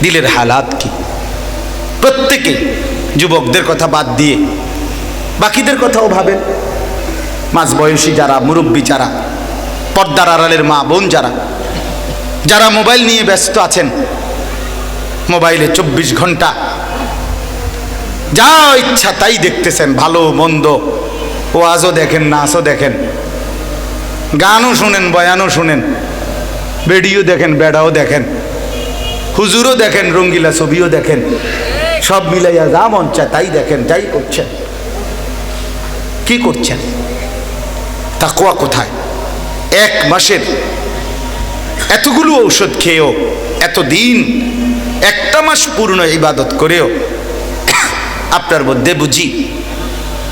দিলের হালাত কি। প্রত্যেকে যুবকদের কথা বাদ দিয়ে বাকিদের কথাও ভাবেন। মাঝবয়সী যারা, মুরব্বী যারা, পর্দার আড়ালের মা বোন যারা, যারা মোবাইল নিয়ে ব্যস্ত আছেন, মোবাইলে 24 ঘন্টা যা ইচ্ছা তাই দেখতেছেন, ভালো মন্দ, ওয়াজও দেখেন, নাচও দেখেন, গানও শুনেন, বয়ানও শুনেন, ভিডিও দেখেন, বেড়াও দেখেন, হুজুরও দেখেন, রঙ্গিলা ছবিও দেখেন, সব মিলাইয়া যা মন চায় তাই দেখেন, তাই করছেন। কি করছেন? তাকওয়া কোথায়? 1 মাসের এতগুলো ঔষধ খেয়েও, এতদিন 1টা মাস পূর্ণ ইবাদত করেও আপনার মধ্যে বুঝি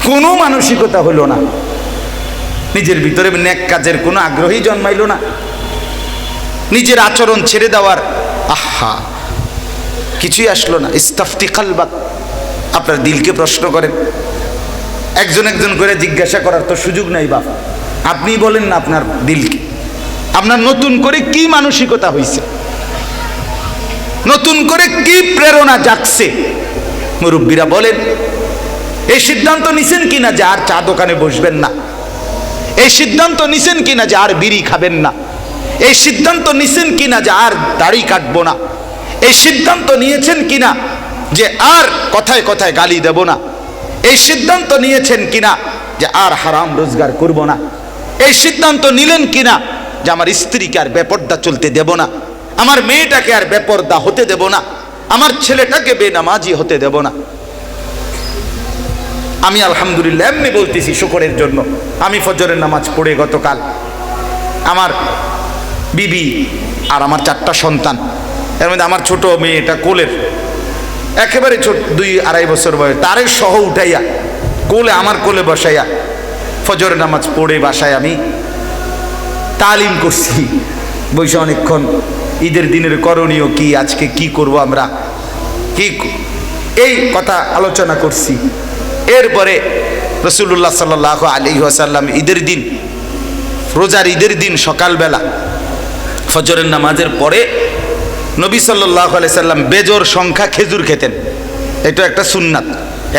কোনো মানসিকতা হলো না, নিজের ভিতরে নেক কাজের কোনো আগ্রহী জন্মাইল না, নিজের আচরণ ছেড়ে দেওয়ার কিছুই আসলো না। ইস্তাফতি কালবাক, আপনার দিলকে প্রশ্ন করেন। একজন একজন করে জিজ্ঞাসা করার তো সুযোগ নাই বাপ, আপনি বলেন না আপনার দিলকে, আপনার নতুন করে কি মানসিকতা হয়েছে, নতুন করে কি প্রেরণা জাগছে? মুরব্বীরা বলেন, এই সিদ্ধান্ত নিছেন কিনা যে আর চা দোকানে বসবেন না? এই সিদ্ধান্ত নিছেন কিনা যে আর বিড়ি খাবেন না? এই সিদ্ধান্ত নিছেন কিনা যে আর দাড়ি কাটবো না? এই সিদ্ধান্ত নিয়েছেন কিনা যে আর কথায় কথায় গালি দেব না? এই সিদ্ধান্ত নিয়েছেন কিনা যে আর হারাম রোজগার করব না? এই সিদ্ধান্ত নিলেন কিনা যে আমার স্ত্রীকে আর বেপর্দা চলতে দেব না, আমার মেয়েটাকে আর বেপর্দা হতে দেব না, আমার ছেলেটাকে বেনামাজি হতে দেব না? আমি আলহামদুলিল্লাহ এমনি বলতেছি শুকরের জন্য, আমি ফজরের নামাজ পড়ে গতকাল আমার বিবি আর আমার 4টা সন্তান, এর মধ্যে আমার ছোট মেয়েটা কোলের, একেবারে ছোট, 2-2.5 বছর বয়স, তারে সহ উঠাইয়া কোলে, আমার কোলে বসাইয়া ফজরের নামাজ পড়ে বাসায় আমি তালিম করছি, বসে অনেকক্ষণ ঈদের দিনের করণীয় কি, আজকে কি করব আমরা, কি এই কথা আলোচনা করছি। এরপরে রাসূলুল্লাহ সাল্লাল্লাহু আলাইহি ওয়াসাল্লাম ঈদের দিন, রোজার ঈদের দিন সকালবেলা ফজরের নামাজের পরে নবী সাল্লাল্লাহু আলাইহি সাল্লাম বেজোর সংখ্যা খেজুর খেতেন। এটা একটা সুন্নাত,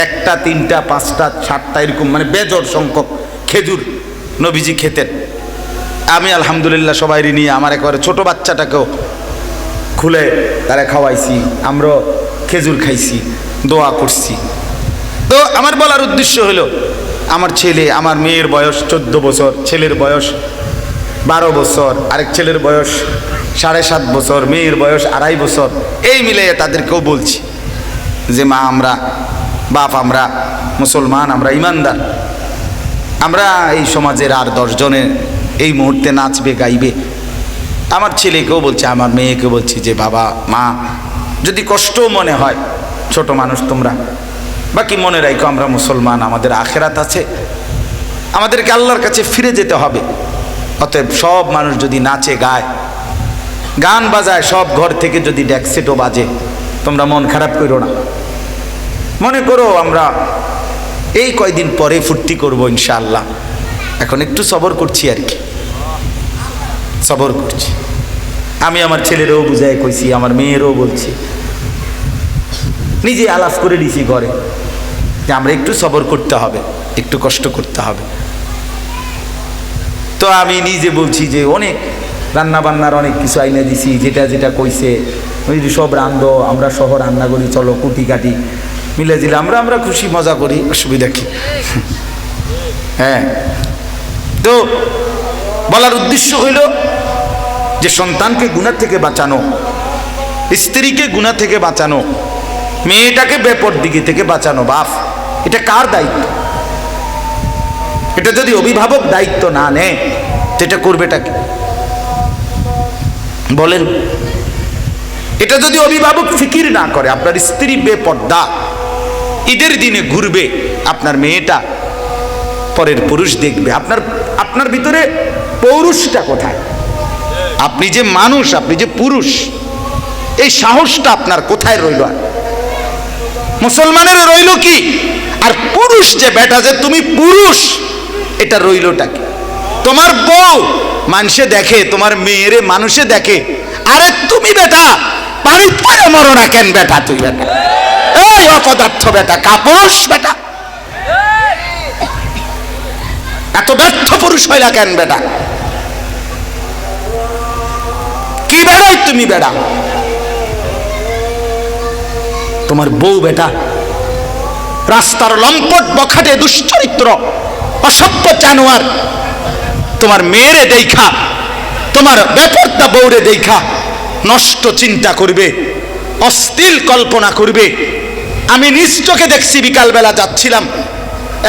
1টা 3টা 5টা 7টা এরকম, মানে বেজোর সংখ্যক খেজুর নবীজি খেতেন। আমি আলহামদুলিল্লাহ সবাই নিয়ে আমার একেবারে ছোট বাচ্চাটাকেও খুলে তারা খাওয়াইছি, আমরাও খেজুর খাইছি, দোয়া করছি। তো আমার বলার উদ্দেশ্য হলো, আমার ছেলে, আমার মেয়ের বয়স 14 বছর, ছেলের বয়স 12 বছর, আরেক ছেলের বয়স 7.5 বছর, মেয়ের বয়স 2.5 বছর, এই মিলিয়ে তাদেরকেও বলছি যে মা, আমরা বাপ, আমরা মুসলমান, আমরা ইমানদার, আমরা এই সমাজের আর 10 জনে এই মুহূর্তে নাচবে গাইবে। আমার ছেলেকেও বলছি, আমার মেয়েকেও বলছি যে বাবা মা, যদি কষ্টও মনে হয়, ছোট মানুষ তোমরা, বাকি মনে রাখো আমরা মুসলমান, আমাদের আখেরাত আছে, আমাদেরকে আল্লাহর কাছে ফিরে যেতে হবে। অতএব সব মানুষ যদি নাচে গায়, গান বাজায়, সব ঘর থেকে যদি ডেকসেটও বাজে, তোমরা মন খারাপ করো না, মনে করো আমরা এই কয়দিন পরে ফুর্তি করবো ইনশাআল্লাহ। এখন একটু সবর করছি আর কি, সবর করছি। আমি আমার ছেলেরও বুঝাই কইছি, আমার মেয়েরও বলছি, নিজে আলাপ করে দিছি ঘরে যে আমরা একটু সবর করতে হবে, একটু কষ্ট করতে হবে। তো আমি নিজে বলছি যে অনেক রান্না বান্নার অনেক কিছু আইনা দিছি, যেটা যেটা কইছে ওই সব রান্ধো, আমরা সহ রান্না করি, চলো কুটি কাটি মিলে দিলে আমরা খুশি মজা করি, অসুবিধা কি? হ্যাঁ, তো বলার উদ্দেশ্য হইল যে সন্তানকে গুনাহ থেকে বাঁচানো, স্ত্রীকে গুনাহ থেকে বাঁচানো, মেয়েটাকে বেপরদিগি থেকে বাঁচানো। বাপ, এটা কার দায়িত্ব? এটা যদি অভিভাবক দায়িত্ব না নেয়, এটা করবেটা কি বলেন? এটা যদি অভিভাবক ফিকির না করে, আপনার স্ত্রী বেপর্দা ঈদের দিনে ঘুরবে, আপনার মেয়েটা পরের পুরুষ দেখবে, আপনার ভিতরে পৌরুষটা কোথায়? আপনি যে মানুষ, আপনি যে পুরুষ, এই সাহসটা আপনার কোথায় রইল? মুসলমানের রইল কি? আর পুরুষ যে বেটা, যে তুমি পুরুষ, এটা রইলটা কি? তোমার বউ মানুষে দেখে, তোমার মেয়েরে মানুষে দেখে, আরে তুমি বেটা পানি পড়ে মরো না কেন বেটা? তুই বেটা এই অপদার্থ বেটা, কাপুরুষ বেটা, এত ব্যর্থ পুরুষ হইলা কেন বেটা? কি বেড়াই তুমি বেড়া? তোমার বউ বেটা রাস্তার লম্পট বখাটে দুশ্চরিত্র অসভ্য জানোয়ার, তোমার মেয়েরে দেখা, তোমার বেপরদা বউরে দেখা নষ্ট চিন্তা করবে, অশ্লীল কল্পনা করবে। আমি নিজ চোখে দেখছি, বিকালবেলা যাচ্ছিলাম,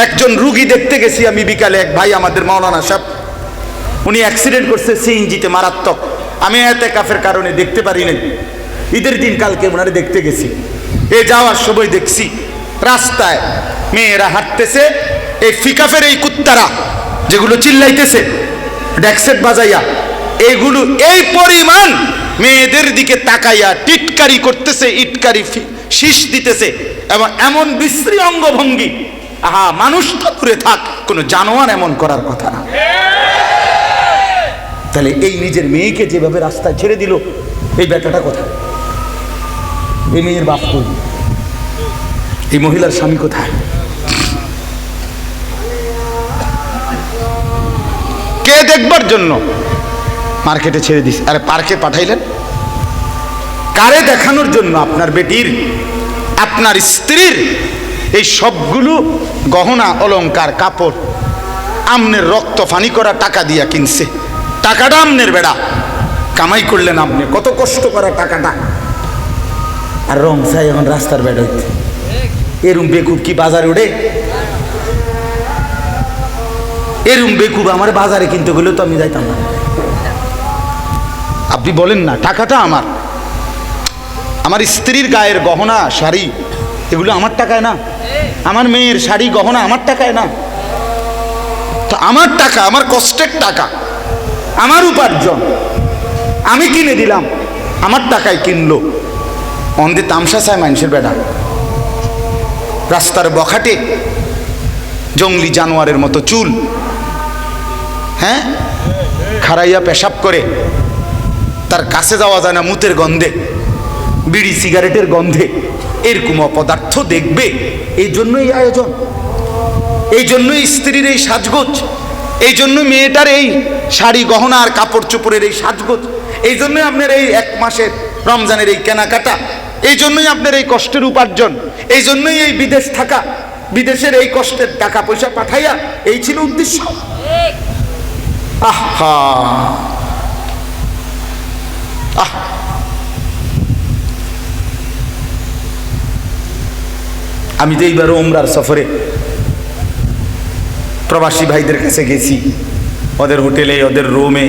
একজন রুগী দেখতে গেছি আমি বিকালে, এক ভাই আমাদের মাওলানা সাহেব, উনি অ্যাক্সিডেন্ট করছে সিএনজিতে, মারাত্মক। আমি ইতিকাফের কারণে দেখতে পারি নাই, ঈদের দিন কালকে ওনারে দেখতে গেছি। এ যাওয়ার সময় দেখছি রাস্তায় মেয়েরা হাঁটতেছে, এই ফিকাফের এই কুত্তারা যেগুলো চিল্লাইতেছে ড্যাকসেট বাজাইয়া, এইগুলো এই পরিমাণ মেয়েদের দিকে তাকাইয়া টিটকারি করতেছে, ইটকারি শীষ দিতেছে, এবং এমন বিশ্রী অঙ্গভঙ্গি। আহা, মানুষ তো দূরে থাক, কোনো জানোয়ার এমন করার কথা না। তাহলে এই নিজের মেয়েকে যেভাবে রাস্তায় ছেড়ে দিল, এই ব্যাটাটা কোথায়? এই মেয়ের বাপ কই? এই মহিলার স্বামী কোথায়? কে দেখবার জন্য মার্কেটে ছেড়ে দিস? আরে পার্কে পাঠাইলেন কারে দেখানোর জন্য? আপনার বেটির, আপনার স্ত্রীর এই সবগুলো গহনা অলংকার কাপড় আমনের রক্ত ফানি করা টাকা দিয়া কিনছে, টাকাটা আমনের বেড়া, কামাই করলেন আপনি, কত কষ্ট করা টাকাটা, আর রং চাই এখন রাস্তার বেড়া হইতে। এরম বেকুব কি বাজারে ওঠে? এরম বেকুব আমার বাজারে কিনতে গেলেও তো আমি যাইতাম না। আপনি বলেন না, টাকাটা আমার, আমার স্ত্রীর গায়ের গহনা শাড়ি এগুলো আমার টাকায় না, আমার মেয়ের শাড়ি গহনা আমার টাকায় না, তো আমার টাকা, আমার কষ্টের টাকা, আমার উপার্জন, আমি কিনে দিলাম, আমার টাকায় কিনলো। অন্ধে তামসা চায় মানুষের বেটা, রাস্তার বখাটে জঙ্গলি জানোয়ারের মতো চুল, হ্যাঁ, খাড়াইয়া পেশাব করে, তার কাছে যাওয়া যায় না মুতের গন্ধে, বিড়ি সিগারেটের গন্ধে, এরকম অপদার্থ দেখবে। এই জন্যই আয়োজন, এই জন্যই স্ত্রীর এই সাজগোজ, এই জন্যই মেয়েটার এই শাড়ি গহনা আর কাপড় চোপড়ের এই সাজগোজ, এই জন্যই আপনার এই এক মাসের রমজানের এই কেনাকাটা, এই জন্যই আপনার এই কষ্টের উপার্জন, এই জন্যই এই বিদেশ থাকা, বিদেশের এই কষ্টের টাকা পয়সা পাঠাইয়া, এই ছিল উদ্দেশ্য। আহা, আহ, আমি তো এইবার ওমরার সফরে প্রবাসী ভাইদের কাছে গেছি, ওদের হোটেলে, ওদের রুমে,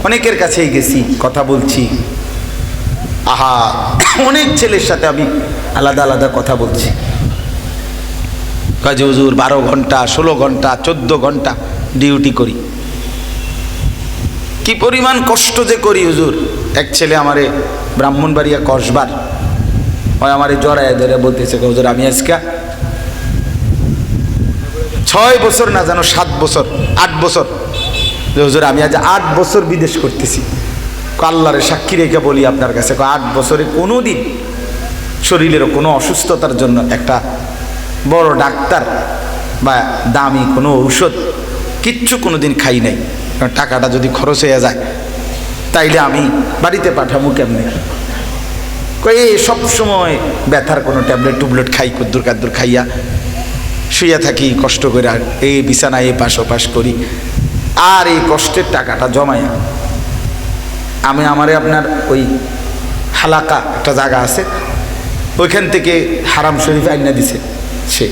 অনেকের কাছেই গেছি, কথা বলছি। আহা, অনেক ছেলের সাথে আমি আলাদা আলাদা কথা বলছি। কাজে হুজুর 12 ঘন্টা 16 ঘন্টা 14 ঘন্টা ডিউটি করি, কি পরিমাণ কষ্ট যে করি হুজুর। এক ছেলে আমারে ব্রাহ্মণবাড়িয়া কসবার, ওই আমারে জড়ায় ধরে বলতেছে, হুজুর আমি আজকে 6 বছর না জানো 7 বছর 8 বছর, হুজুর আমি আজ 8 বছর বিদেশ করতেছি। আল্লাহরে সাক্ষী রেখে বলি আপনার কাছে, 8 বছরে কোনো দিন শরীরের কোনো অসুস্থতার জন্য একটা বড় ডাক্তার বা দামি কোনো ঔষধ কিচ্ছু কোনো দিন খাই নাই। টাকাটা যদি খরচ হয়ে যায় তাইলে আমি বাড়িতে পাঠাবো কেমনে? এই সব সময় ব্যথার কোনো ট্যাবলেট টুবলেট খাই, কুদ্দুর কাদ্দুর খাইয়া শুইয়া থাকি কষ্ট করে, এই বিছানায় এ পাশ ওপাশ করি, আর এই কষ্টের টাকাটা জমাইয়া আমি আমারে আপনার ওই হালাকা একটা জায়গা আছে, ওইখান থেকে হারাম শরীফ আইনা দিছে সে,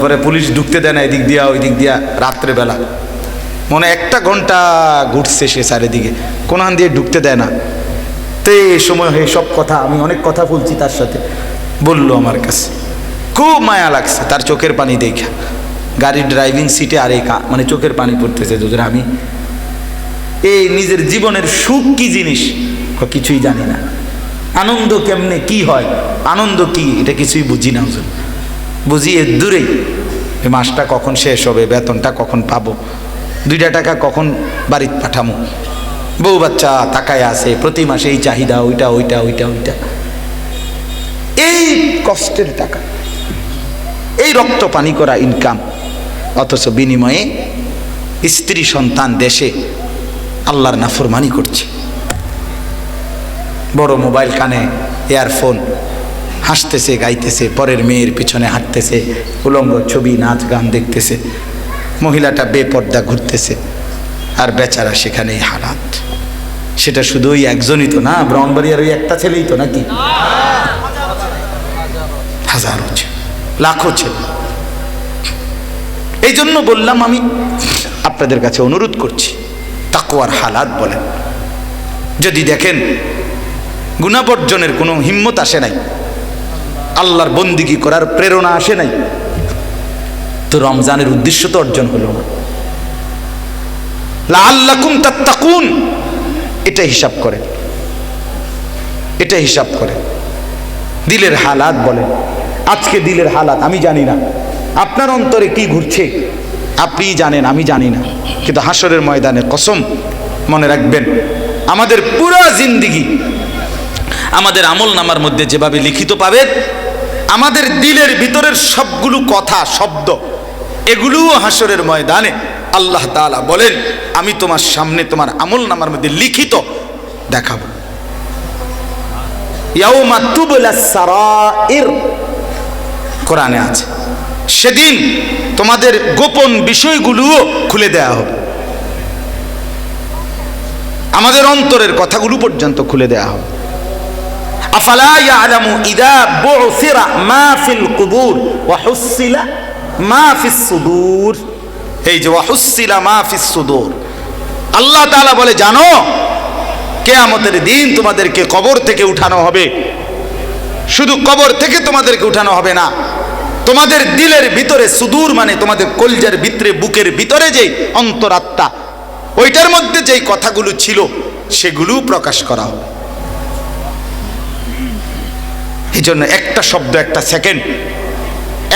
পরে পুলিশ ঢুকতে দেয় না এদিক দিয়া ওই দিক দিয়া, রাত্রেবেলা মনে 1 ঘন্টা ঘুরছে সে চারিদিকে, কোনখান দিয়ে ঢুকতে দেয় না। তো এই সময় হয়ে সব কথা, আমি অনেক কথা বলছি তার সাথে, বললো আমার কাছে, খুব মায়া লাগছে তার চোখের পানি দেখা, গাড়ির ড্রাইভিং সিটে আর এই মানে চোখের পানি পড়তেছে। হুজুর আমি এই নিজের জীবনের সুখ কি জিনিস কিছুই জানি না, আনন্দ কেমনে কি হয়, আনন্দ কি এটা কিছুই বুঝি না হুজুর, বুঝি এর দূরেই এই মাসটা কখন শেষ হবে, বেতনটা কখন পাবো, 2টা টাকা কখন বাড়িতে পাঠামো, বউ বাচ্চা তাকায় আছে প্রতি মাসে এই চাহিদা, ওইটা ওইটা ওইটা ওইটা, এই কষ্টের টাকা, এই রক্ত পানি করা ইনকাম, অথচ বিনিময়ে স্ত্রী সন্তান দেশে আল্লাহর নাফরমানি করছে। বড় মোবাইল কানে, ইয়ারফোন, হাসতেছে গাইতেছে, পরের মেয়ের পিছনে হাঁটতেছে, উলঙ্গ ছবি নাচ গান দেখতেছে, মহিলাটা বেপর্দা ঘুরতেছে, আর বেচারা সেখানেই হালাত। সেটা শুধু ওই একজনই তো না, ব্রাহ্মণবাড়িয়ার ওই একটা ছেলেই তো নাকি, হাজারো ছেলে, লাখো ছেলে। এই জন্য বললাম, আমি আপনাদের কাছে অনুরোধ করছি, তাকওয়ার হালাত বলেন। যদি দেখেন গুনাহ বর্জনের কোনো হিম্মত আসে নাই, আল্লাহর বন্দিগি করার প্রেরণা আসে নাই, তো রমজানের উদ্দেশ্য তো অর্জন হলো না। লাআল্লাকুম তাত্তাকুন, এটা হিসাব করে, এটা হিসাব করে। দিলের হালাত বলেন। আজকে দিলের হালাত আমি জানি না, আপনার অন্তরে কি ঘুরছে আপনি জানেন, আমি জানি না। কিন্তু হাসরের ময়দানে কসম, মনে রাখবেন, আমাদের পুরো জিন্দেগি আমাদের আমল নামার মধ্যে যেভাবে লিখিত পাবেন, আমাদের দিলের ভিতরের সবগুলো কথা, শব্দ, এগুলোও হাসরের ময়দানে আল্লাহ তাআলা বলেন, আমি তোমার সামনে তোমার আমল নামার মধ্যে লিখিত দেখাবো। ইয়াউমা তুবলাস সারাইর, কোরআনে আছে, সেদিন তোমাদের গোপন বিষয়গুলোও খুলে দেয়া হবে, আমাদের অন্তরের কথাগুলো পর্যন্ত খুলে দেয়া হবে। আফালা ইয়ালামু ইযা বুসিরা মা ফিল কুবুর ওয়া হুসিলা মা ফিস সুদূর। এই যে ওয়া হুসিলা মা ফিস সুদূর, আল্লাহ তাআলা বলে, জানো কিয়ামতের দিন তোমাদেরকে কবর থেকে উঠানো হবে। শুধু কবর থেকে তোমাদেরকে উঠানো হবে না, তোমাদের দিলের ভিতরে, সুদূর মানে তোমাদের কলজার ভিতরে, বুকের ভিতরে যে অন্তরাত্মা, ওইটার মধ্যে যেই কথাগুলো ছিল সেগুলো প্রকাশ করা হবে। এই জন্য একটা শব্দ, একটা সেকেন্ড,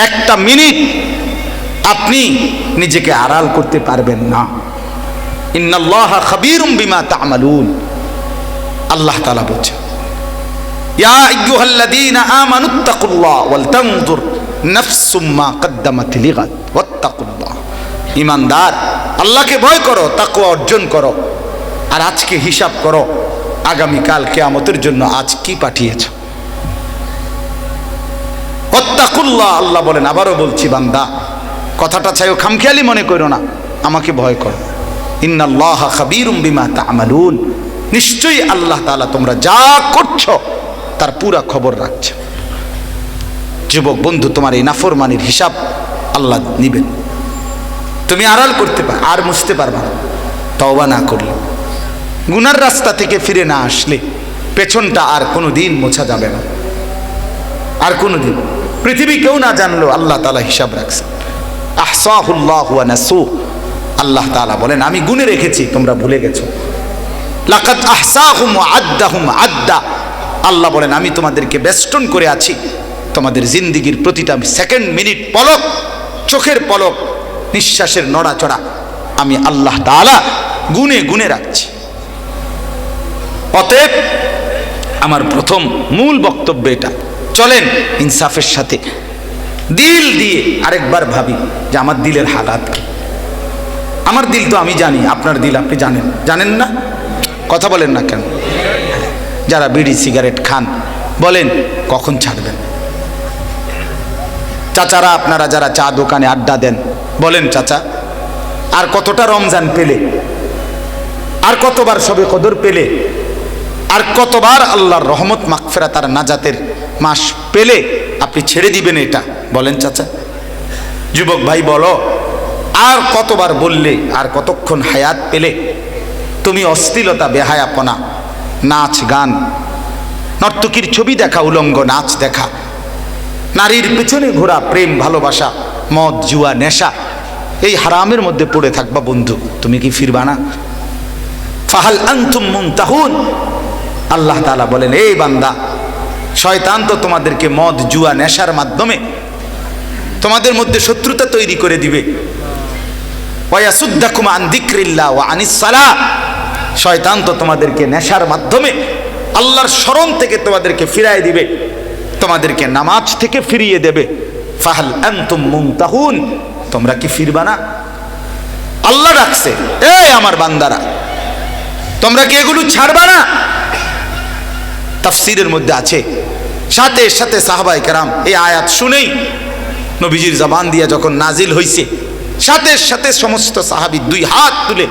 একটা মিনিট আপনি নিজেকে আড়াল করতে পারবেন না। ইন্নাল্লাহা খাবীরুম বিমা তা'মালুন, আল্লাহ তাআলা বলছেন, ইয়া আইয়ুহাল্লাযীনা আমানুত্তাকুল্লাহ ওয়াল তানজুর নাফসুম মা কদ্দামাত লিগাদ ওয়াত্তাকুল্লাহ। ঈমানদার, আল্লাহকে ভয় করো, তাকওয়া অর্জন করো, আর আজকে হিসাব করো আগামীকাল কিয়ামতের জন্য আজ কি পাঠিয়েছো। ওয়াত্তাকুল্লাহ, আল্লাহ বলেন, আবারও বলছি বান্দা, কথাটা চাইও খামখেয়ালি মনে করো না, আমাকে ভয় করো। ইন্নাল্লাহা খাবীরুম বিমা তা'মালুন, নিশ্চয়ই আল্লাহ তাআলা তোমরা যা করছো তার পুরা খবর রাখছে। যুবক বন্ধু, তোমার এই নাফরমানির হিসাব আল্লাহ নিবেন। তুমি আড়াল করতে পার, আর মুছতে পারবা না তওবা না করলে। গুনার রাস্তা থেকে ফিরে না আসলে পেছনটা আর কোনো দিন মোছা যাবে না, আর কোনো দিন। পৃথিবী কেউ না জানলো, আল্লাহ তাআলা হিসাব রাখছে। আহসাহুল্লাহু ওয়া নাসু, আল্লাহ তাআলা বলেন, আমি গুনে রেখেছি, তোমরা ভুলে গেছো। লাকাদ আহসাহুম ওয়া আদ্দাহুম আদ্দা, আল্লাহ বলেন, আমি তোমাদেরকে বেষ্টন করে আছি। তোমাদের জিন্দেগির প্রতিটা সেকেন্ড, মিনিট, পলক, চোখের পলক, নিঃশ্বাসের নড়াচড়া আমি আল্লাহ তাআলা গুনে গুনে রাখছি। অতএব আমার প্রথম মূল বক্তব্য এটা, চলেন ইনসাফের সাথে দিল দিয়ে আরেকবার ভাবি যে আমার দিলের হালাত কি। আমার দিল তো আমি জানি, আপনার দিল আপনি জানেন, জানেন না? কথা বলেন না কেন? যারা বিড়ি সিগারেট খান, বলেন কখন ছাড়বেন? চাচারা, আপনারা যারা চা দোকানে আড্ডা দেন, বলেন চাচা আর কতটা রমজান পেলে, আর কতবার শবে কদর পেলে, আর কতবার আল্লাহর রহমত মাগফিরাত আর নাজাতের মাস পেলে আপনি ছেড়ে দিবেন এটা? বলেন চাচা। যুবক ভাই বলো, আর কতবার বললে, আর কতক্ষণ হায়াত পেলে তুমি অশ্লীলতা, বেহায়াপনা, নাচ গান, নর্তকীর ছবি দেখা, উলঙ্গ নাচ দেখা, নারীর পেছনে ঘোরা, প্রেম ভালোবাসা, মদ জুয়া নেশা, এই হারামের মধ্যে পড়ে থাকবা বন্ধু, তুমি কি ফিরবা না? ফাহাল আনতুম মুনতাহুন, আল্লাহ তাআলা বলেন, এই বান্দা, শয়তান তো তোমাদেরকে মদ জুয়া নেশার মাধ্যমে তোমাদের মধ্যে শত্রুতা তৈরি করে দিবে। ওয়ায়াসুদ্দাকুম আন যিকরিল্লাহ ওয়া আনিস সালাহ, শয়তান তো তোমাদেরকে নেশার মাধ্যমে আল্লাহর স্মরণ থেকে তোমাদেরকে ফিরায় দিবে। তোমাদেরকে নামাজ থেকে ফিরিয়ে দেবে। ফাহাল আনতুম মুনতাহুন, তোমরা কি ফিরবা না? আল্লাহ ডাকছে, এই আমার বান্দারা, তোমরা কি এগুলো ছাড়বা না? তাফসীরের মধ্যে আছে, সাথে সাথে সাহাবায়ে কেরাম এই আয়াত শুনেই নবীজির জবান দিয়া যখন নাজিল হইছে, সাথে সাথে সমস্ত সাহাবী দুই হাত তুলে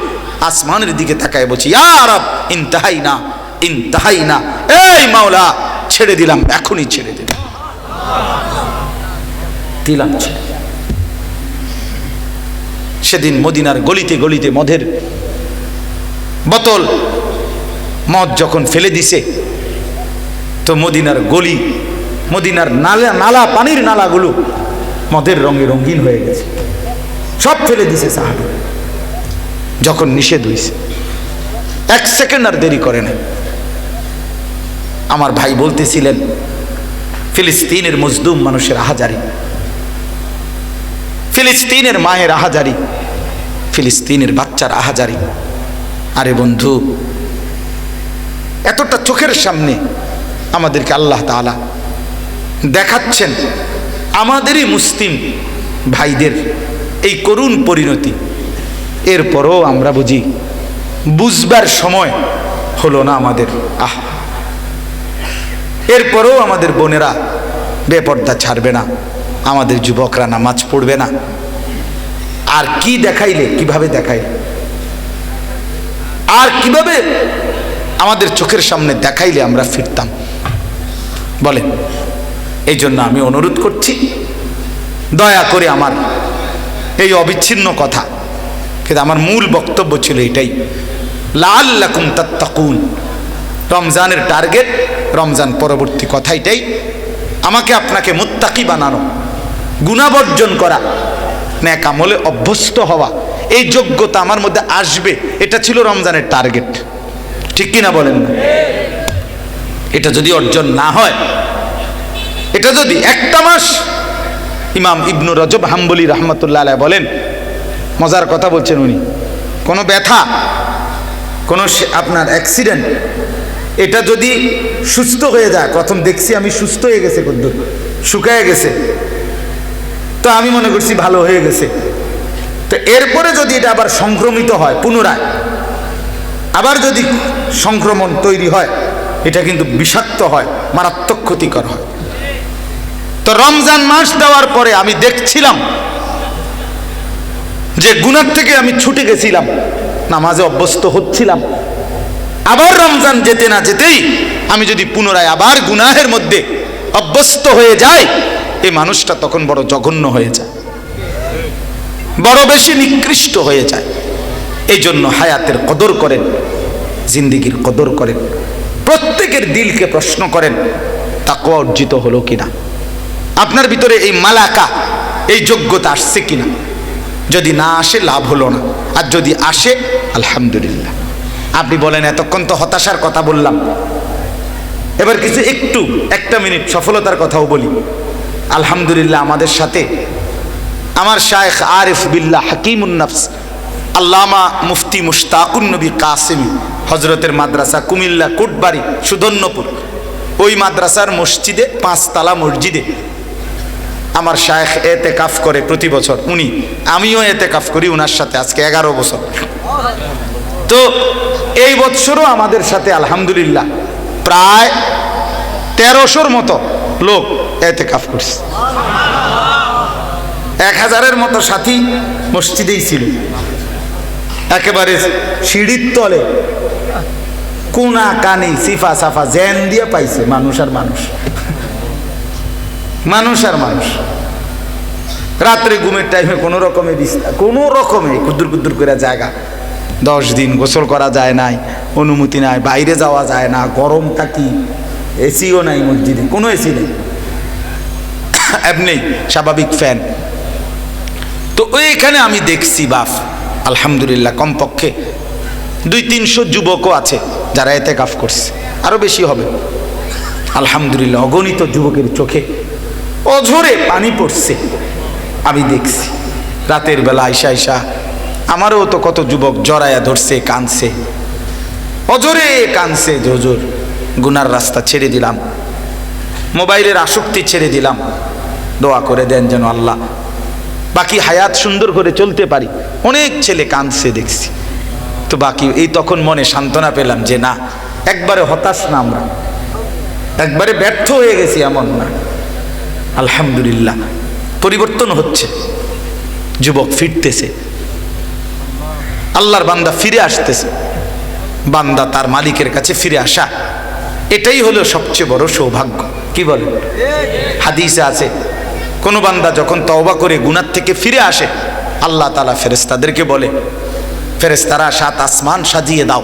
আসমানের দিকে তাকায় বলছে, ইয়া রব ইনতাহাইনা ইনতাহাইনা, এই মাওলা ছেড়ে দিলাম, এখনই ছেড়ে দিলাম, দিলাম ছেড়ে। সেদিন মদিনার গলিতে গলিতে মদের বোতল, মদ যখন ফেলে দিছে, তো মদিনার গলি, মদিনার নালা নালা পানির নালাগুলো মদের রঙে রঙিন হয়ে গেছে, সব ফেলে দিছে সাহাবী। যখন নিষেধ হইছে, এক সেকেন্ড আর দেরি করে না। আমার ভাই বলতেছিলেন, ফিলিস্তিনের মজলুম মানুষের আহাজারি, ফিলিস্তিনের মায়ের আহাজারি, ফিলিস্তিনের বাচ্চার আহাজারি। আরে বন্ধু, এতটা চোখের সামনে আমাদেরকে আল্লাহ তাআলা দেখাচ্ছেন আমাদেরই মুসলিম ভাইদের এই করুণ পরিণতি, এরপরও আমরা বুঝি, বুঝবার সময় হলো না আমাদের। এরপরও আমাদের বোনেরা বেপর্দা ছাড়বে না, আমাদের যুবকরা নামাজ পড়বে না। আর কি দেখাইলে, কিভাবে দেখাইলে, আর কিভাবে আমাদের চোখের সামনে দেখাইলে আমরা ফিরতাম বলেন? এই জন্য আমি অনুরোধ করছি, দয়া করে আমার এই অবিচ্ছিন্ন কথা, কিন্তু আমার মূল বক্তব্য ছিল এটাই, লাআল্লাকুম তাত্তাকুন। রমজানের টার্গেট, রমজান পরবর্তী কথা এটাই, আমাকে আপনাকে মুত্তাকি বানানো, গুনাহ বর্জন করা, নেক আমলে অভ্যস্ত হওয়া, এই যোগ্যতা আমার মধ্যে আসবে, এটা ছিল রমজানের টার্গেট। ঠিক কিনা বলেন না? এটা যদি অর্জন না হয়, এটা যদি একটা মাস, ইমাম ইবনু রজব হাম্বলি রাহমাতুল্লাহ আলাইহি বলেন, মজার কথা বলছেন উনি, কোনো ব্যথা, কোনো আপনার অ্যাক্সিডেন্ট, এটা যদি সুস্থ হয়ে যায়, প্রথম দেখছি আমি সুস্থ হয়ে গেছে, কদ্দুর শুকায় গেছে, তো আমি মনে করছি ভালো হয়ে গেছে। তো এরপরে যদি এটা আবার সংক্রমিত হয়, পুনরায় আবার যদি সংক্রমণ তৈরি হয়, এটা কিন্তু বিষাক্ত হয়, মারাত্মক ক্ষতিকর হয়। তো রমজান মাস দেওয়ার পরে আমি দেখছিলাম যে গুনাহ থেকে আমি ছুটে গেছিলাম, নামাজে অভ্যস্ত হচ্ছিলাম, আবার রমজান যেতে না যেতেই আমি যদি পুনরায় আবার গুনাহের মধ্যে অভ্যস্ত হয়ে যাই, এই মানুষটা তখন বড় জঘন্য হয়ে যায়, বড় বেশি নিকৃষ্ট হয়ে যায়। এই জন্য হায়াতের কদর করেন, জিন্দিগির কদর করেন, প্রত্যেকের দিলকে প্রশ্ন করেন তাকওয়া অর্জিত হলো কিনা, আপনার ভিতরে এই মালাকা, এই যোগ্যতা আসছে কিনা। যদি না আসে লাভ হলো না, আর যদি আসে আলহামদুলিল্লাহ। আপনি বলেন এতক্ষণ তো হতাশার কথা বললাম, এবার কিছু একটু একটা মিনিট সফলতার কথাও বলি। আলহামদুলিল্লাহ, আমাদের সাথে আমার শায়েখ আরিফ বিল্লাহ হাকিমুন নফস আল্লামা মুফতি মুশতাকুন নবী কাসেমি হজরতের মাদ্রাসা কুমিল্লা কোটবাড়ি সুধন্যপুর, ওই মাদ্রাসার মসজিদে, 5 তালা মসজিদে আমার শায়েখ এতেকাফ করে প্রতি বছর। উনি, আমিও এতেকাফ করি ওনার সাথে আজকে 11 বছর। তো এই বছরও আমাদের সাথে আলহামদুলিল্লাহ প্রায় 1300-র মতো লোক এতেকাফ করছে। 1000-এর মতো সাথী মসজিদেই ছিল, একেবারে সিঁড়ির তলে কোনা কানি সিফা সাফা জ্যান দিয়ে পাইছে মানুষ আর মানুষ, মানুষ আর মানুষ। রাত্রে ঘুমের টাইমে কোনো রকমে বিস্তার, কোনো রকমে কুদ্দুর কুদ্দুর করে জায়গা, 10 দিন গোসল করা যায় নাই, অনুমতি নাই, বাইরে যাওয়া যায় না, গরম থাকি, এসিও নাই মসজিদে, কোনো এসি নেই, এমনি স্বাভাবিক ফ্যান। তো ওইখানে আমি দেখছি বাপ আলহামদুলিল্লাহ কমপক্ষে 200-300 যুবকও আছে যারা এতেকাফ করছে, আরো বেশি হবে আলহামদুলিল্লাহ। অগণিত যুবকের চোখে অঝরে পানি পড়ছে, আমি দেখছি। রাতের বেলা আইসা আইসা আমারও তো কত যুবক জড়ায়া ধরছে, কাঁদছে, অজরে কাঁদছে, জোজোর গুনার রাস্তা ছেড়ে দিলাম, মোবাইলের আসক্তি ছেড়ে দিলাম, দোয়া করে দেন যেন আল্লাহ বাকি হায়াত সুন্দর করে চলতে পারি। অনেক ছেলে কাঁদছে দেখছি, তো বাকি এই তখন মনে সান্ত্বনা পেলাম যে না, একবারে হতাশ না, আমরা একবারে ব্যর্থ হয়ে গেছি এমন না। আলহামদুলিল্লাহ, পরিবর্তন হচ্ছে, যুবক ফিরতেছে, আল্লাহর বান্দা ফিরে আসতেছে। বান্দা তার মালিকের কাছে ফিরে আসা, এটাই হলো সবচেয়ে বড় সৌভাগ্য। কি বলে? হাদিসে আছে, কোন বান্দা যখন তওবা করে গুনাহ থেকে ফিরে আসে, আল্লাহ তাআলা ফেরেশতাদেরকে বলে, ফেরেশতারা 7 আসমান সাজিয়ে দাও,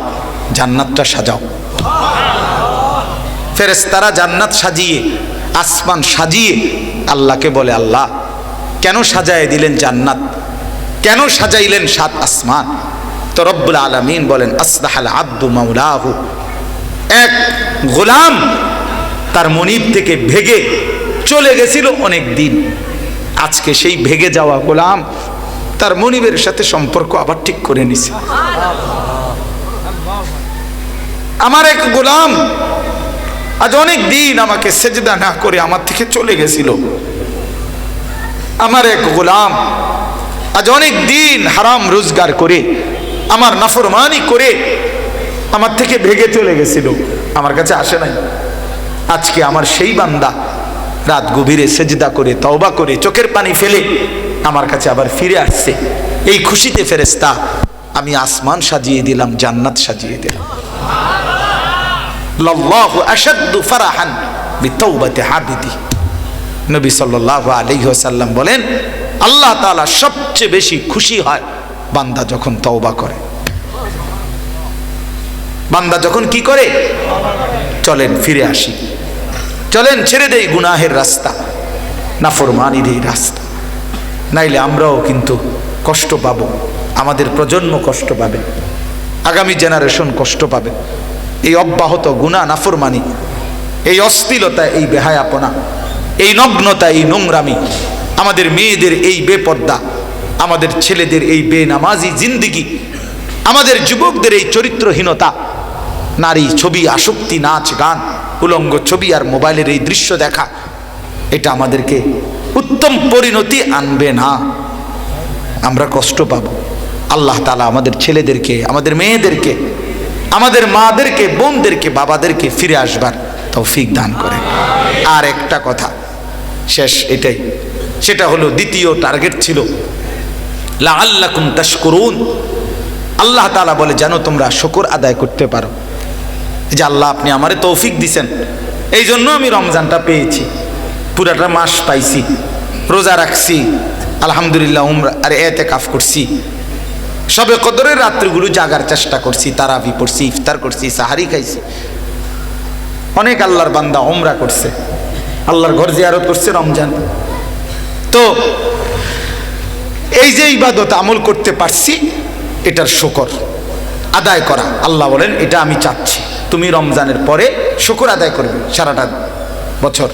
জান্নাতটা সাজাও। ফেরেশতারা জান্নাত সাজিয়ে, আসমান সাজিয়ে আল্লাহকে বলে, আল্লাহ কেন সাজায় দিলেন জান্নাত, কেন সাজাইলেন 7 আসমান? তো রব্বুল আলামিন বলেন, আসবাহাল আব্দু মাওলাহু, এক গোলাম তার মনিব থেকে ভেগে চলে গেছিল অনেক দিন, আজকে সেই ভেগে যাওয়া গোলাম তার মনিবের সাথে সম্পর্ক আবার ঠিক করে নিছে। আমার এক গোলাম আজ অনেক দিন আমাকে সেজদা না করে আমার থেকে চলে গেছিল। আমার এক গোলাম আজ অনেক দিন হারাম রোজগার করে, আমার নাফরমানি করে আমার থেকে ভেগে চলে গেছিল, আমার কাছে আসে নাই। আজকে আমার সেই বান্দা রাত গভীরে সেজদা করে, তওবা করে, চোখের পানি ফেলে আমার কাছে আবার ফিরে আসছে। এই খুশিতে ফেরেশতা আমি আসমান সাজিয়ে দিলাম, জান্নাত সাজিয়ে দিলাম। লাল্লাহু আশাদ্দু ফারাহান বিতাওবাতি আবিদি। নবী সাল্লাল্লাহু আলাইহি ওয়াসাল্লাম বলেন, আল্লাহ তাআলা সবচেয়ে বেশি খুশি হয় বান্দা যখন তওবা করে। বান্দা যখন কি করে? চলেন ফিরে আসি, চলেন ছেড়ে দেই গুনাহের রাস্তা, নাফরমানির এই রাস্তা, নাইলে আমরাও কিন্তু কষ্ট পাবো, আমাদের প্রজন্ম কষ্ট পাবে, আগামী জেনারেশন কষ্ট পাবে। এই অব্যাহত গুনাহ, নাফরমানি, এই অশ্লীলতা, এই বেহায়াপনা, এই নগ্নতা, এই নোংরামি, আমাদের মেয়েদের এই বেপর্দা, আমাদের ছেলেদের এই বেনামাজি জিন্দিগি, আমাদের যুবকদের এই চরিত্রহীনতা, নারী ছবি আসক্তি, নাচ গান, উলঙ্গ ছবি আর মোবাইলের এই দৃশ্য দেখা, এটা আমাদেরকে উত্তম পরিণতি আনবে না, আমরা কষ্ট পাব। আল্লাহ তাআলা আমাদের ছেলেদেরকে, আমাদের মেয়েদেরকে, আমাদের মাদেরকে, বোনদেরকে, বাবাদেরকে ফিরে আসবার তৌফিক দান করে। আর একটা কথা শেষ, এটাই, সেটা হলো দ্বিতীয় টার্গেট ছিল লাআল্লাকুম তাশকুরুন। আল্লাহ তাআলা বলে যেন তোমরা শুকর আদায় করতে পারো, যে আল্লাহ আপনি আমারে তৌফিক দিছেন, এই জন্য আমি রমজানটা পেয়েছি, পুরাটা মাস পাইছি, রোজা রাখছি, আলহামদুলিল্লাহ, উমরা আর ইতিকাফ করছি, সবে কদরের রাত্রিগুলো জাগার চেষ্টা করছি, তারাবি পড়ছি, ইফতার করছি, সাহারি খাইছি। অনেক আল্লাহর বান্দা উমরা করছে, আল্লাহর ঘর জিয়ারত করছে রমজান। তো এই যে ইবাদত আমল করতে পারছি, এটার শুকর আদায় করা, আল্লাহ বলেন এটা আমি চাচ্ছি, তুমি রমজানের পরে শুকর আদায় করবে সারাটা বছর।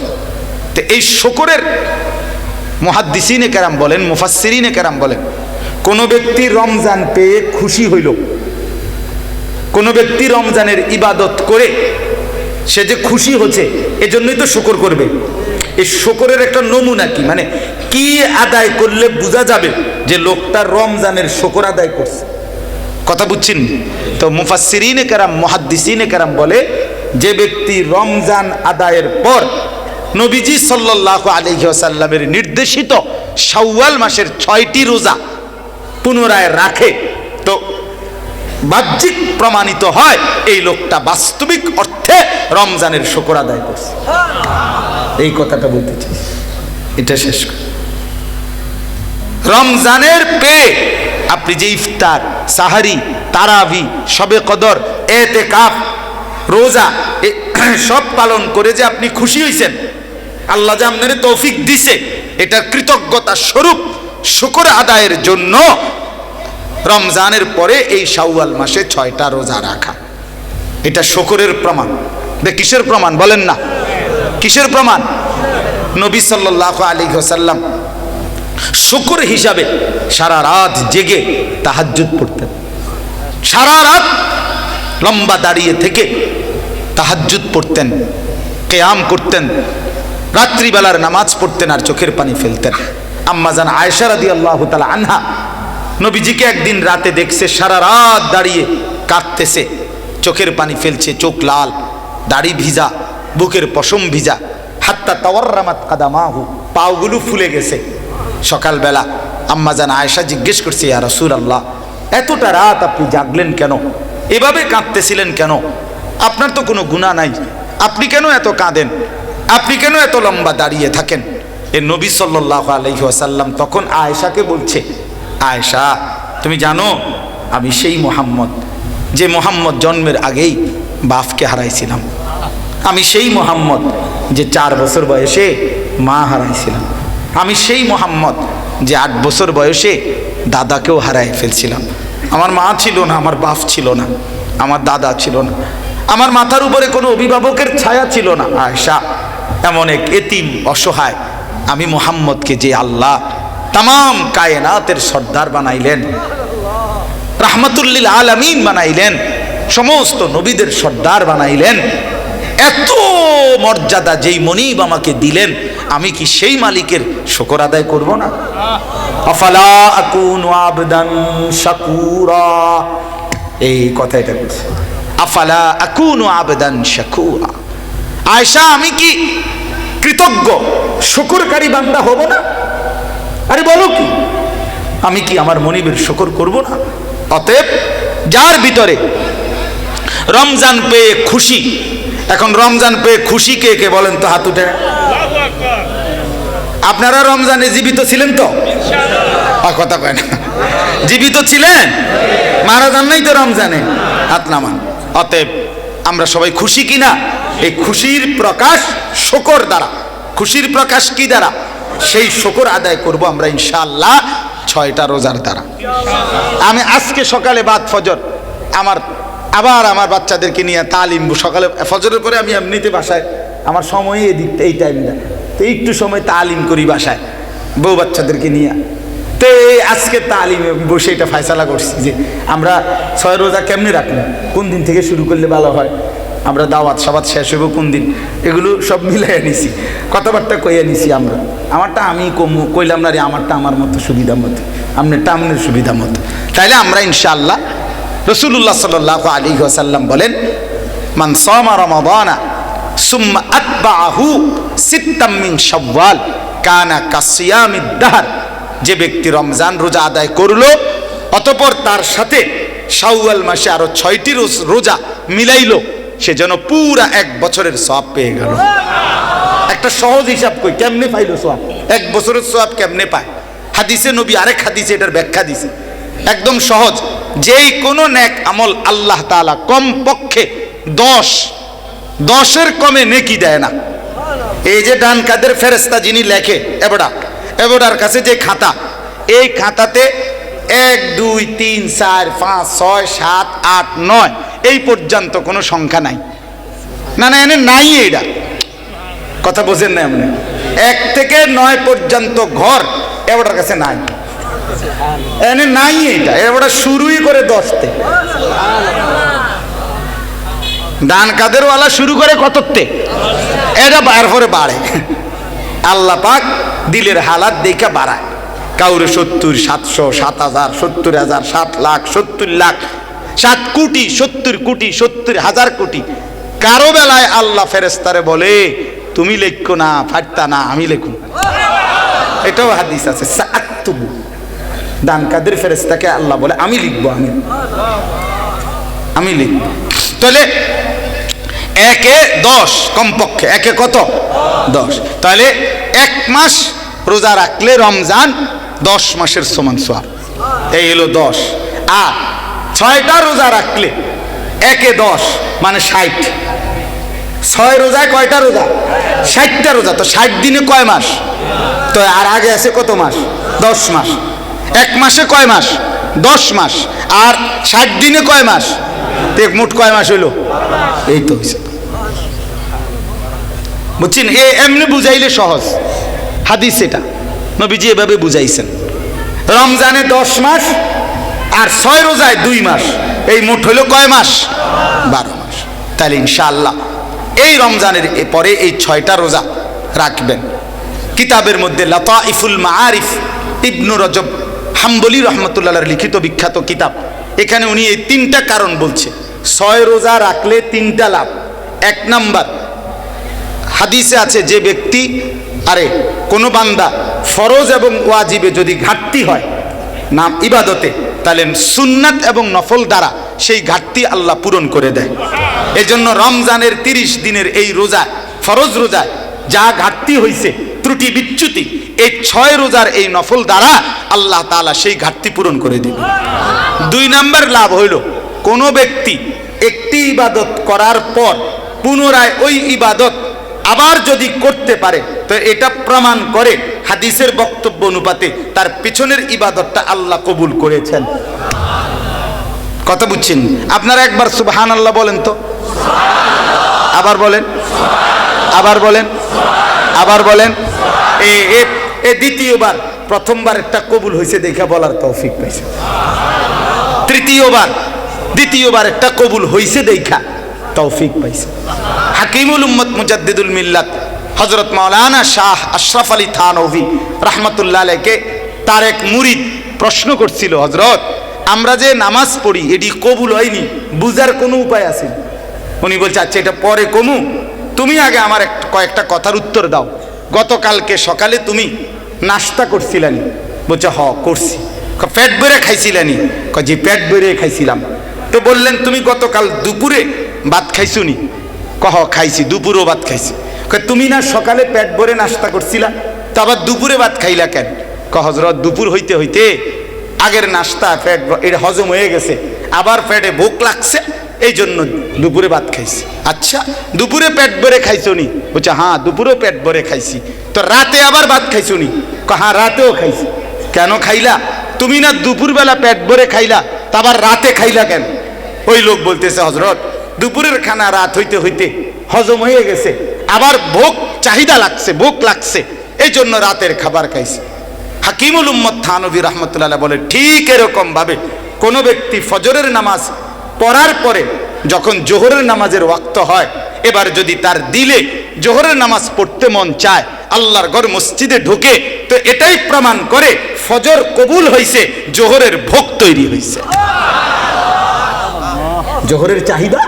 তো এই শুকরের মুহাদ্দিসিনে কেরাম বলেন, মুফাসসিরিনে কেরাম বলেন, কোন ব্যক্তি রমজান পেয়ে খুশি হইল, কোন ব্যক্তি রমজানের ইবাদত করে সে যে খুশি হচ্ছে, এজন্যই তো শুকর করবে। এই শুকরের একটা নমুনা কি, মানে কি আদায় করলে বোঝা যাবে যে লোকটা রমজানের শুকর আদায় করছে, কথা বুঝছেন? তো মুফাসসিরিনে কেরাম, মুহাদ্দিসিনে কেরাম বলে, যে ব্যক্তি রমজান আদায়ের পর নবীজি সাল্লাল্লাহু আলাইহি ওয়াসাল্লামের নির্দেশিত শাওয়াল মাসের 6টি রোজা পুনরায় রাখে, তো বাহ্যিক প্রমাণিত হয় এই লোকটা বাস্তবিক অর্থে রমজানের শুকর আদায় করছে। এই কথাটা বলতে চাই, এটা শেষ করি। রমজানের পেয়ে আপনি যে ইফতার, সাহারি, তারাবি, শবে কদর, ইতিকাফ, রোজা সব পালন করে যে আপনি খুশি হয়েছেন, আল্লাহ যে আপনার তৌফিক দিছে, এটা কৃতজ্ঞতা স্বরূপ শুকর আদায়ের জন্য রমজানের পরে এই শাওয়াল মাসে 6টা রোজা রাখা, এটা শুকরের প্রমাণ। কিসের প্রমাণ বলেন না? কিসের প্রমাণ? নবী সাল্লাল্লাহু আলাইহি ওয়াসাল্লাম শুকর হিসাবে সারা রাত জেগে তাহাজ্জুদ পড়তেন, সারা রাত লম্বা দাঁড়িয়ে থেকে তাহাজ্জুদ পড়তেন, কিয়াম করতেন, রাত্রিবেলার নামাজ পড়তেন আর চোখের পানি ফেলতেন। আম্মা জান আয়েশা রাদিয়াল্লাহু তাআলা আনহা নবীজিকে একদিন রাতে দেখছে সারা রাত দাঁড়িয়ে কাঁদতেছে, চোখের পানি ফেলছে, চোখ লাল, দাড়ি ভিজা, বুকের পশম ভিজা, হাত্তা তাওয়াররামাত কাদামাহু, পাগুলো ফুলে গেছে। সকালবেলা আম্মা জান আয়েশা জিজ্ঞেস করছে, ইয়া রাসূলুল্লাহ, এতটা রাত আপনি জাগলেন কেন, এভাবে কাঁদতেছিলেন কেন? আপনার তো কোনো গুনাহ নাই, আপনি কেন এত কাঁদেন, আপনি কেন এত লম্বা দাঁড়িয়ে থাকেন? এ নবী সাল্লাল্লাহু আলাইহি ওয়াসাল্লাম তখন আয়েশাকে বলছে, আয়েশা তুমি জানো আমি সেই মোহাম্মদ যে মোহাম্মদ জন্মের আগেই বাপকে হারাইছিলাম, আমি সেই মোহাম্মদ যে 4 বছর বয়সে মা হারাইছিলাম, আমি সেই মোহাম্মদ যে 8 বছর বয়সে দাদাকেও হারাই ফেলছিলাম। আমার মা ছিল না, আমার বাপ ছিল না, আমার দাদা ছিল না, আমার মাথার উপরে কোনো অভিভাবকের ছায়া ছিল না। আয়েশা, এমন এক এতিম অসহায় আমি মোহাম্মদকে যে আল্লাহ তামাম কায়নাতের সর্দার বানাইলেন, রাহমাতুল আলামিন বানাইলেন, সমস্ত নবীদের সর্দার বানাইলেন, এত মর্যাদা যেই মনিব আমাকে দিলেন, আমি কি সেই মালিকের শুকর আদায় করব না? আফালা আকুনু আবদান শাকুরা, এই কথাটা বলছে, আফালা আকুনু আবদান শাকুরা। আয়েশা, আমি কি কৃতজ্ঞ শুকরকারী বান্দা হব না? আরে বলো কি, আমি কি আমার মনিবের শুকর করব না? অতএব যার ভিতরে রমজান পেয়ে খুশি, এখন রমজান পেয়ে খুশি কে কে বলেন তো, হাত উঠে। আপনারা রমজানে জীবিত ছিলেন তো? কথা কয় না, জীবিত ছিলেন, মারা যান নাই তো রমজানে, হাত নামান। অতএব আমরা সবাই খুশি কিনা? এই খুশির প্রকাশ শুকর দ্বারা। খুশির প্রকাশ কি দ্বারা? সেই শুকর আদায় করব আমরা ইনশাআল্লাহ 6টা রোজার দ্বারা। আমি আজকে সকালে বাদ ফজর আবার আমার বাচ্চাদেরকে নিয়ে তালিম, সকালে ফজরের পরে আমি এমনিতে বাসায় আমার সময় এদিকটা, এই টাইমটা তো একটু সময় তালিম করি বাসায় বউ বাচ্চাদেরকে নিয়ে। তো আজকে তালিমে বসে এটা ফয়সালা করছি যে আমরা 6 রোজা কেমনে রাখবো, কোন দিন থেকে শুরু করলে ভালো হয়, আমরা দাওয়াত সাবাত শেষ হইব কোন দিন, এগুলো সব মিলাইয়া নিছি, কথাবার্তা কইয়া নিছি। আমরা আমারটা আমি কইলাম না রে, আমারটা আমার মতো সুবিধা মতো, আপনারটা আপনার সুবিধা মতো। তাইলে আমরা ইনশাআল্লাহ, রাসূলুল্লাহ সাল্লাল্লাহু আলাইহি ওয়াসাল্লাম বলেন, মান সামা রমাদানা সুম্মা আতবাহু সিত্তাম মিন শাওয়াল কানা কাসিয়ামিদ দাহর, যে ব্যক্তি রমজান রোজা আদায় করলো অতঃপর তার সাথে শাওয়াল মাসে আরো 6টি রোজা মিলাইলো, সে যেন পুরা 1 বছরের সওয়াব পেয়ে গেল। একটা সহজ হিসাব কই, কেমনে পাইলো সওয়াব? 1 বছরের সওয়াব কেমনে পায়? হাদিসে নবী আরেক হাদিসে এটার ব্যাখ্যা দিছে, একদম সহজ। যেই কোনো নেক আমল আল্লাহ তাআলা কম পক্ষে 10-এর কমে নেকি দেয় না। এই যে ডান কাদের ফেরেশতা যিনি লেখে, এবড়ার কাছে যে খাতা, এই খাতাতে 1 2 3 4 5 6 7 8 9 এই পর্যন্ত কোনো সংখ্যা নাই। না না, এনে নাই, এইটা কথা বোঝেন না, এমনি 1 থেকে 9 পর্যন্ত ঘর এবড়ার কাছে নাই, এনে নাই, এইটা এবড়া শুরুই করে 10তে। ডান কাদের ওয়ালা শুরু করে কততে, এটা বার পরে বাড়ে। আল্লাহ পাক দিলের হালাত দেখে বাড়ায়, কাউরে 70 700 7000 70000 7 লাখ 70 লাখ 7 কোটি 70 কোটি 70,000 কোটি। কারো বেলায় আল্লাহ ফেরেশতারে বলে, তুমি লেখো না, ফাটতা না, আমি লেখুন। এটাও হাদিস আছে, সাআতুবু। ডান কাদের ফেরেশতাকে আল্লাহ বলে, আমি লিখবো, আমি লিখবো। তাহলে 1-এ 10 কমপক্ষে, 1-এ কত? 10। তাহলে 1 মাস রোজা রাখলে রমজান 10 মাসের সমান সওয়াব, এই হলো 10। আর 6টা রোজা রাখলে 1-এ 10 মানে 60। 6 রোজায় কয়টা রোজা? 60টা রোজা। তো 60 দিনে কয় মাস? তো আর আগে আছে কত মাস? 10 মাস। 1 মাসে কয় মাস? 10 মাস। আর 60 দিনে কয় মাস? মোট কয় মাস হইল? এই তো বুঝছেন, এমনি বুঝাইলে সহজ। হাদিস এটা, নবীজি এভাবে বুঝাইছেন। রমজানে 10 মাস আর 6 রোজায় 2 মাস, এই মোট হইল কয় মাস? 12 মাস। তাহলে ইনশাআল্লাহ এই রমজানের পরে এই 6টা রোজা রাখবেন। কিতাবের মধ্যে লাতাইফুল মাআরিফ ইবনু রজব হাম্বলি রহমতুল্লাহর লিখিত বিখ্যাত কিতাব, এখানে উনি এই 3টা কারণ বলছে 6 রোজা রাখলে 3টা লাভ। 1 নাম্বার, হাদিসে আছে যে ব্যক্তি কোনো বান্দা ফরজ এবং ওয়াজিবে যদি ঘাটতি হয় নাম ইবাদতে, তাহলে সুন্নাত এবং নফল দ্বারা সেই ঘাটতি আল্লাহ পূরণ করে দেয়। এজন্য রমজানের 30 দিনের এই রোজা, ফরজ রোজায় যা ঘাটতি হয়েছে, ত্রুটি বিচ্যুতি, এই 6 রোজার এই নফল দ্বারা আল্লাহ তাআলা সেই ঘাটতি পূরণ করে দিবে। 2 নাম্বার লাভ হইল, কোনো ব্যক্তি একটি ইবাদত করার পর পুনরায় ওই ইবাদত আবার যদি করতে পারে, তো এটা প্রমাণ করে হাদিসের বক্তব্য অনুপাতে তার পিছনের ইবাদতটা আল্লাহ কবুল করেছেন। কথা বুঝছেন? আপনারা একবার সুবহানাল্লাহ বলেন তো, আবার বলেন, আবার বলেন, আবার বলেন। এ দ্বিতীয়বার, প্রথমবার একটা কবুল হয়েছে দেখা বলার তৌফিক পাইছে, দ্বিতীয়বার একটা কবুল হয়েছে দেখা তৌফিক পাইছে। হাকিমুল উম্মত মুজাদ্দিদুল মিল্লাত হযরত মাওলানা শাহ আশরাফ আলী থানভী রাহমাতুল্লাহ আলাইকে তার এক মুরিদ প্রশ্ন করছিল, হযরত আমরা যে নামাজ পড়ি এটি কবুল হয়নি, বুঝার কোনো উপায় আছে? উনি বলছে আচ্ছা এটা পরে কমু, তুমি আগে আমার কয়েকটা কথার উত্তর দাও। গতকালকে সকালে তুমি নাস্তা করছিলানি? বলছে হ করছি। পেট ভরে খাইছিলানি? জি পেট ভরে খাইছিলাম। তো বললেন তুমি গতকাল দুপুরে ভাত খাইছো নি? কহ খাইছি, দুপুরেও ভাত খাইছি। তুমি না সকালে পেট ভরে নাস্তা করছিলা, তো আবার দুপুরে ভাত খাইলা কেন? হযরত দুপুর হইতে হইতে আগের নাস্তা পেট এটা হজম হয়ে গেছে, আবার পেটে ভোক লাগছে, এই জন্য দুপুরে ভাত খাইছি। আচ্ছা দুপুরে পেট ভরে খাইছো নি? বলছে হ্যাঁ দুপুরেও পেট ভরে খাইছি। তো রাতে আবার ভাত খাইছো নি? হ্যাঁ রাতেও খাইছি। কেন খাইলা? তুমি না দুপুরবেলা পেট ভরে খাইলা, তা আবার রাতে খাইলা কেন? ওই লোক বলতেছে হযরত দুপুরের খানা রাত হইতে হইতে হজম হয়ে গেছে, আবার ভোক চাহিদা লাগছে, ভোক লাগছে, এই জন্য রাতের খাবার খাইছি। হাকিমুল উম্মত থানভী রাহমাতুল্লাহ বলে ঠিক এরকম ভাবে কোনো ব্যক্তি ফজরের নামাজ পড়ার পরে যখন জোহরের নামাজের ওয়াক্ত হয়, এবার যদি তার দিলে জোহরের নামাজ পড়তে মন চায়, আল্লাহর ঘর মসজিদে ঢুকে, তো এটাই প্রমাণ করে ফজর কবুল হয়েছে, জোহরের ভোগ তৈরি হয়েছে। জোহরের চাহিদা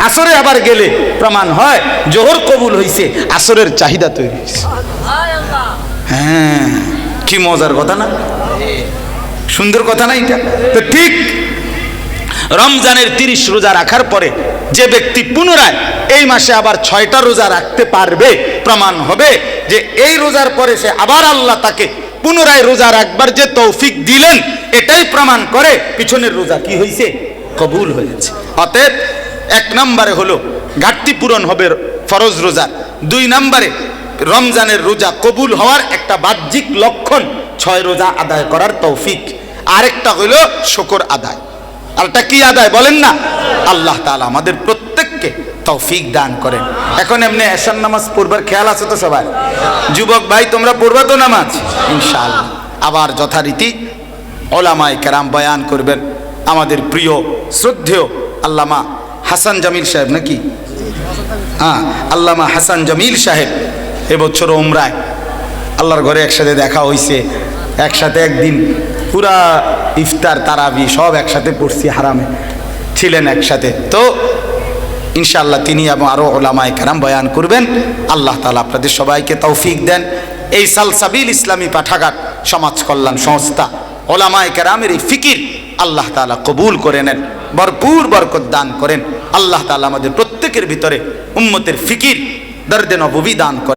আসরে আবার গেলে প্রমাণ হয় জোহর কবুল হয়েছে, আসরের চাহিদা তৈরি হয়েছে। হ্যাঁ কি মজার কথা না, সুন্দর কথা না এটা? তো ঠিক রমজানের 30 রোজা রাখার পরে যে ব্যক্তি পুনরায় এই মাসে আবার 6টা রোজা রাখতে পারবে, প্রমাণ হবে যে এই রোজার পরে সে আবার আল্লাহ তাকে পুনরায় রোজা রাখবার যে তৌফিক দিলেন, এটাই প্রমাণ করে পিছনের রোজা কি হয়েছে, কবুল হয়েছে। অতএব 1 নম্বরে হলো ঘাটতি পূরণ হবে ফরজ রোজার। 2 নম্বরে রমজানের রোজা কবুল হওয়ার একটা বাহ্যিক লক্ষণ 6 রোজা আদায় করার তৌফিক। আরেকটা হলো শুকর আদায়। আরটা কি আদায় বলেন না? আল্লাহ তাআলা আমাদের প্রত্যেককে তৌফিক দান করেন। এখন এমনি এশার নামাজ পড়বার খেয়াল আছে তো সবাই? যুবক ভাই তোমরা পড়বা তো নামাজ ইনশাআল্লাহ। আবার যথারীতি ওলামায়ে কেরাম বয়ান করবেন। আমাদের প্রিয় শ্রদ্ধেয় আল্লামা হাসান জামিল সাহেব, নাকি হ্যাঁ আল্লামা হাসান জামিল সাহেব এবছর উমরায় আল্লাহর ঘরে একসাথে দেখা হয়েছে, একসাথে একদিন পুরা ইফতার তারাবি সব একসাথে পড়ছি, হারামে ছিলেন একসাথে। তো ইনশাআল্লাহ তিনি এবং আরও ওলামায়ে কেরাম বয়ান করবেন। আল্লাহ তাআলা আপনাদের সবাইকে তৌফিক দেন। এই সালসাবিল ইসলামী পাঠাগার সমাজ কল্যাণ সংস্থা ওলামায়ে কেরামের এই ফিকির আল্লাহ তাআলা কবুল করে নেন, ভরপুর বরকত দান করেন। আল্লাহ তাআলা আমাদের প্রত্যেকের ভিতরে উম্মতের ফিকির দর্দে নববী দান করেন।